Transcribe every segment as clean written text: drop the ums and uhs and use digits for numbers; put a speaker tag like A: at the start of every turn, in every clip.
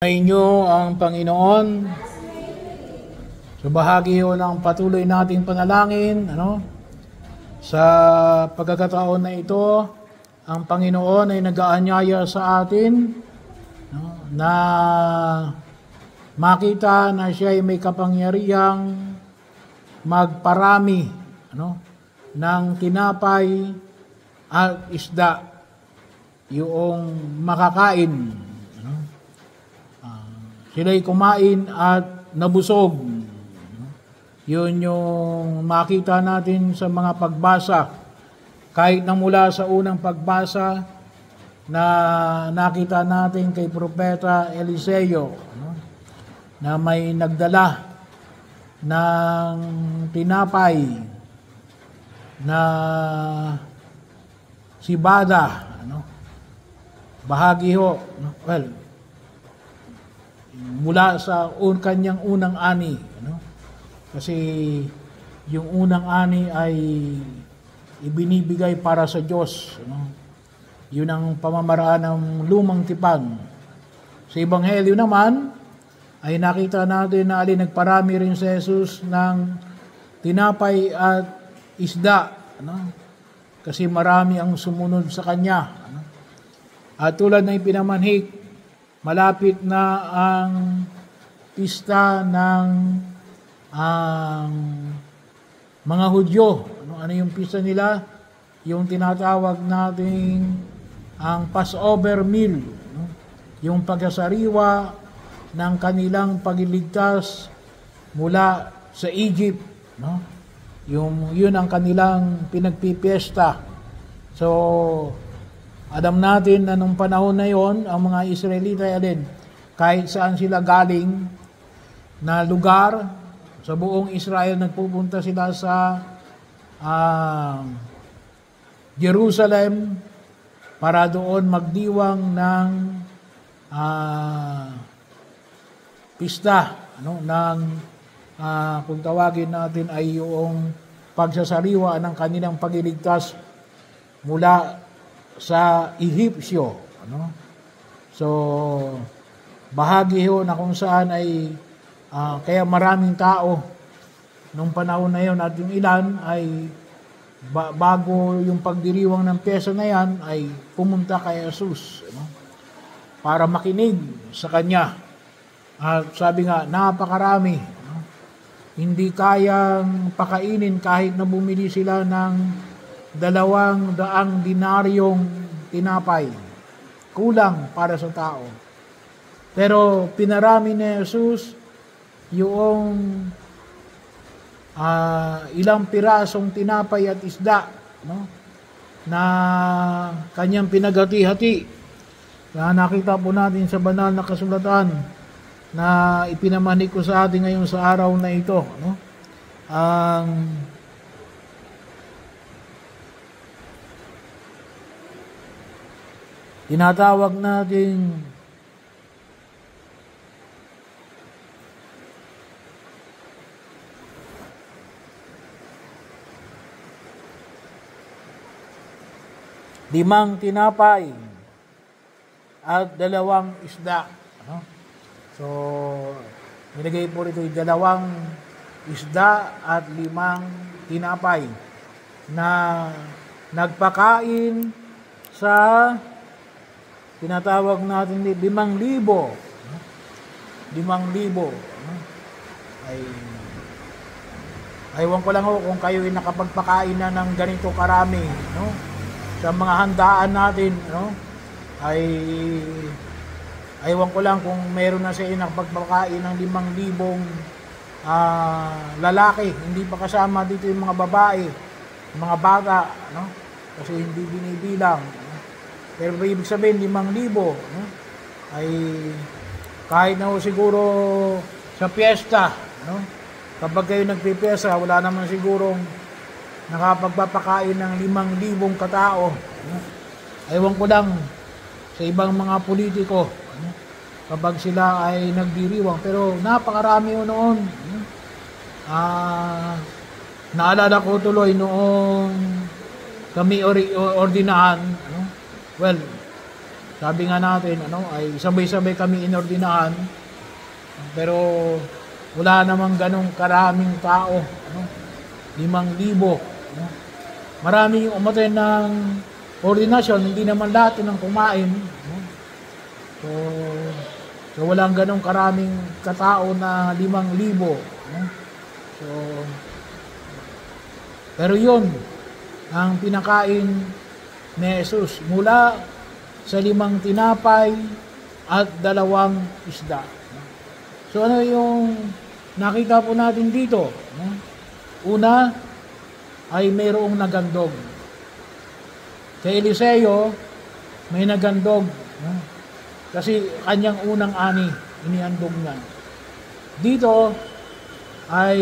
A: Inyo ang Panginoon sa bahagi ng patuloy nating panalangin, sa pagkakataon na ito, ang Panginoon ay nag-aanyaya sa atin, na makita na siya ay may kapangyarihang magparami, ng tinapay at isda, yung makakain. Sila'y kumain at nabusog. Yun yung makita natin sa mga pagbasa. Kahit na mula sa unang pagbasa na nakita natin kay Propeta Eliseo, na may nagdala ng tinapay na sibada. Bahagi ho. Mula sa kanyang unang ani. Kasi yung unang ani ay ibinibigay para sa Diyos. Yun ang pamamaraan ng lumang tipan. Sa Ebanghelyo naman, ay nakita natin na nagparami rin si Jesus ng tinapay at isda. Kasi marami ang sumunod sa Kanya. At tulad na ipinamanhik, malapit na ang pista ng mga Hudyo. Ano yung pista nila? Yung tinatawag nating ang Passover meal. Yung pagsasariwa ng kanilang pagliligtas mula sa Egypt. Yun ang kanilang pinagpipiesta. So, alam natin na nung panahon na yon, ang mga Israelita kahit saan sila galing na lugar, sa buong Israel, nagpupunta sila sa Jerusalem para doon magdiwang ng pista, kung tawagin natin ay yung pagsasariwa ng kanilang pagliligtas mula sa Ehipsyo. So, bahagi ho na kung saan ay kaya maraming tao nung panahon na yon, at yung ilan ay bago yung pagdiriwang ng pyesa na yan ay pumunta kay Jesus para makinig sa Kanya. At sabi nga, napakarami. Hindi kayang pakainin kahit na bumili sila ng 200 dinaryong tinapay. Kulang para sa tao. Pero pinarami ni Jesus yung ilang pirasong tinapay at isda, na kanyang pinagati-hati. Na nakita po natin sa banal na kasulatan na ipinamanik ko sa atin ngayon sa araw na ito. Ang tinatawag natin limang tinapay at 2 isda. So, nilagay po rito 2 isda at 5 tinapay na nagpakain sa tinatawag natin 5,000. 5,000. Aywan ko lang kung kayo ay nakapagpakain na ng ganito karami, sa mga handaan natin, ay aywan ko lang kung meron na siya nakapagpakain ng 5,000 lalaki. Hindi pa kasama dito yung mga babae, mga bata, kasi hindi binibilang. Pero ibig sabihin, 5,000, ay kahit na siguro sa piyesta, kapag kayo nagpipiyesta, wala naman sigurong nakapagpapakain ng 5,000 katao. Ewan ko lang sa ibang mga politiko, kapag sila ay nagdiriwang. Pero napakarami noon. Naalala ko tuloy noong kami ordinahan, well, sabi nga natin, ay sabay-sabay kami inordinahan, pero wala namang ganong karaming tao, 5,000. Marami yung umaten ng ordinasyon, hindi naman lahat ng kumain. So walang ganong karaming katao na 5,000. So, pero yun, ang pinakain ni Jesus mula sa 5 tinapay at 2 isda. So ano yung nakita po natin dito? Una ay mayroong nagandog. Kay Eliseo, may nagandog. Kasi kanyang unang ani, inihandog niya. Dito ay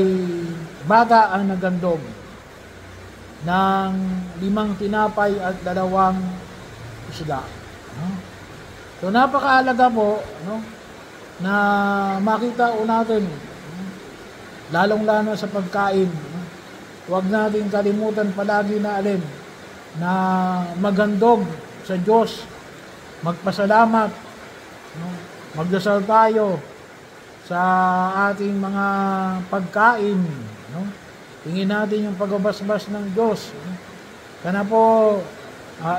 A: bata ang nagandog ng 5 tinapay at 2 isda. So napakaalaga po na makita natin, lalong-lalo sa pagkain. Huwag natin kalimutan palagi na na magandog sa Diyos, magpasalamat, magdasal tayo sa ating mga pagkain. Tingin natin yung pagbabasbas ng Diyos. Kaya po,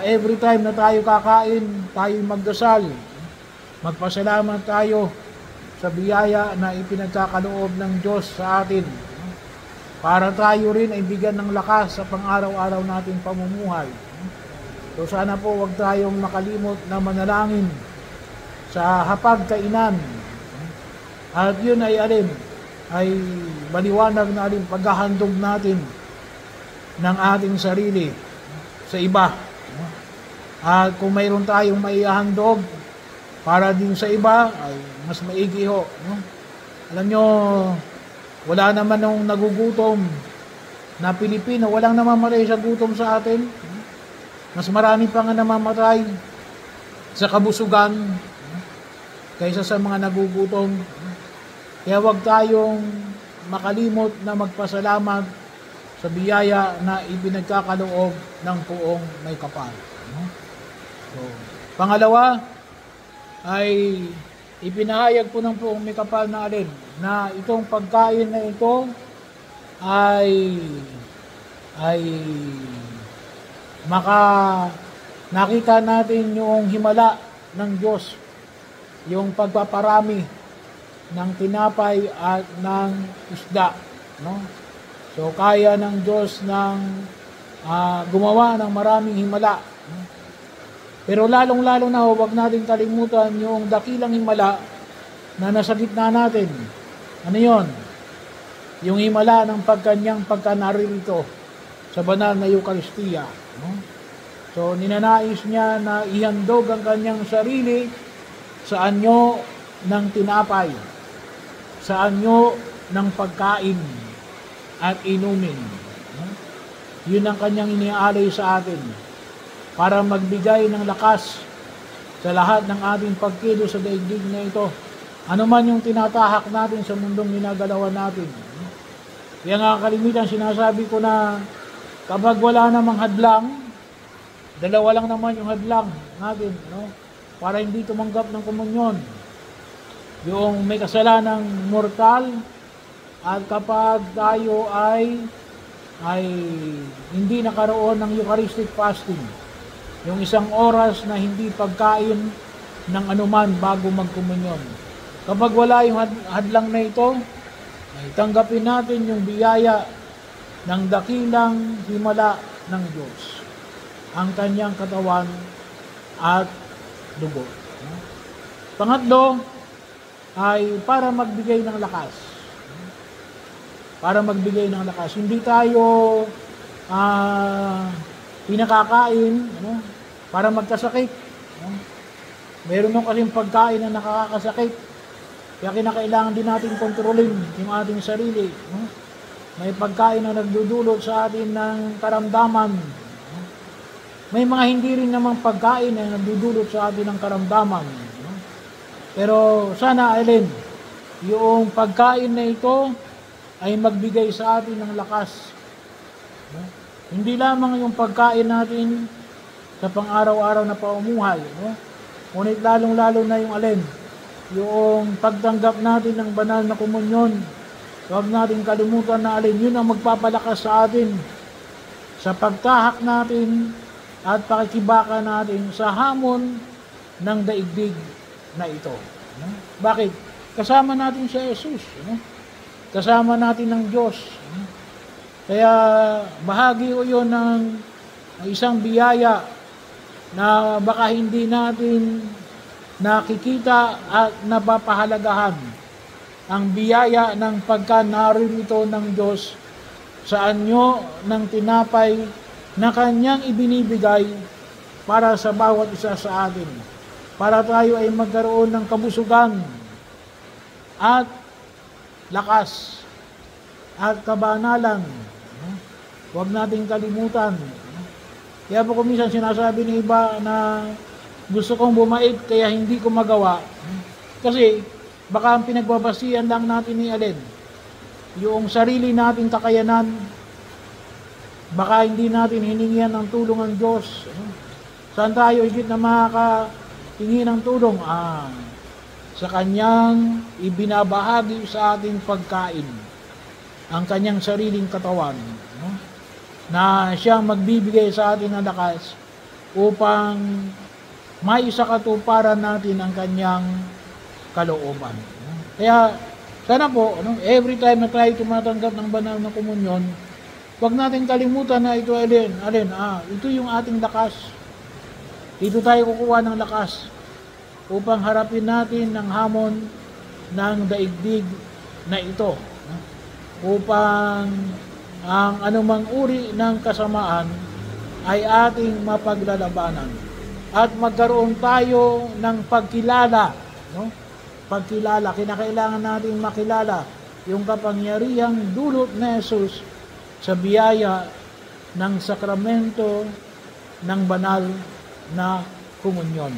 A: every time na tayo kakain, tayo magdasal. Magpasalamat tayo sa biyaya na ipinagkakaloob ng Diyos sa atin. Para tayo rin ay bigyan ng lakas sa pang-araw-araw nating pamumuhay. So sana po huwag tayong makalimot na manalangin sa hapagkainan. At yun ay maliwanag na paghahandog natin ng ating sarili sa iba. At kung mayroon tayong maihahandog para din sa iba, ay mas maigi ho. Alam nyo, wala naman nung nagugutom na Pilipino, walang namamatay sa gutom sa atin. Mas marami pa nga namamatay sa kabusugan kaysa sa mga nagugutom. Kaya huwag tayong makalimot na magpasalamat sa biyaya na ipinagkakaloob ng Poong May Kapal. So, pangalawa ay ipinahayag po ng Poong May Kapal na na itong pagkain na ito ay nakita natin yung himala ng Diyos, yung pagpaparami ng tinapay at ng isda. So kaya ng Diyos ng gumawa ng maraming himala. Pero lalong-lalo na huwag natin kalimutan yung dakilang himala na nasa gitna natin. Ano yon? Yung himala ng pagkanyang pagkanaririto sa banal na Eucharistia. So ninanais niya na ihandog ang kanyang sarili sa anyo ng tinapay, sa anyo ng pagkain at inumin. Yun ang kanyang iniaalay sa atin para magbigay ng lakas sa lahat ng ating pagkilos sa daigdig na ito. Ano man yung tinatahak natin sa mundong ginagalawan natin. Kaya nga kalimitan sinasabi ko na kapag wala namang hadlang, dalawa lang naman yung hadlang natin, para hindi tumanggap ng komunyon. Yung may kasalanang mortal, at kapag tayo ay hindi nakaroon ng Eucharistic fasting, yung 1 oras na hindi pagkain ng anuman bago magkomunyon. Kapag wala yung hadlang na ito, ay tanggapin natin yung biyaya ng dakilang himala ng Diyos, ang kanyang katawan at dugo. Pangatlo ay para magbigay ng lakas. Para magbigay ng lakas. Hindi tayo pinakakain para magkasakit. Meron nung kasing pagkain na nakakasakit. Kaya kinakailangan din natin kontrolin yung ating sarili. May pagkain na nagdudulot sa atin ng karamdaman. May mga hindi rin namang pagkain na nagdudulot sa atin ng karamdaman. Pero sana, yung pagkain na ito ay magbigay sa atin ng lakas. Hindi lamang yung pagkain natin sa pang-araw-araw na paumuhay. Ngunit lalong-lalo na yung alin, yung pagtanggap natin ng banal na komunyon. Huwag natin kalimutan na alin, yun ang magpapalakas sa atin sa pagtahak natin at pakikibaka natin sa hamon ng daigdig na ito. Bakit? Kasama natin si Jesus. Kasama natin ng Diyos. Kaya bahagi o yun ng isang biyaya na baka hindi natin nakikita at napapahalagahan. Ang biyaya ng pagka naririto ng Diyos sa anyo ng tinapay na Kanyang ibinibigay para sa bawat isa sa atin. Para tayo ay magkaroon ng kabusugan at lakas at kabanalan. Huwag nating kalimutan. Kaya po kung minsan sinasabi ng iba na gusto kong bumait kaya hindi ko magawa. Kasi baka ang pinagbabasihan lang natin ni alin, yung sarili nating kakayanan, baka hindi natin hiningihan ng tulong ng Diyos. Saan tayo higit na makakahingi ng tulong? Sa Kanyang ibinabahagi sa ating pagkain, ang Kanyang sariling katawan, na Siyang magbibigay sa atin ng lakas upang maisakatuparan natin ang Kanyang kalooban. Kaya sana po, every time na tayo tumatanggap ng banal na komunyon, huwag natin kalimutan na ito ito yung ating lakas. Dito tayo kukuha ng lakas upang harapin natin ang hamon ng daigdig na ito. Upang ang anumang uri ng kasamaan ay ating mapaglalabanan. At magkaroon tayo ng pagkilala. Pagkilala, kinakailangan natin makilala yung kapangyarihang dulot na Jesus sa biyaya ng sakramento ng banal na komunyon.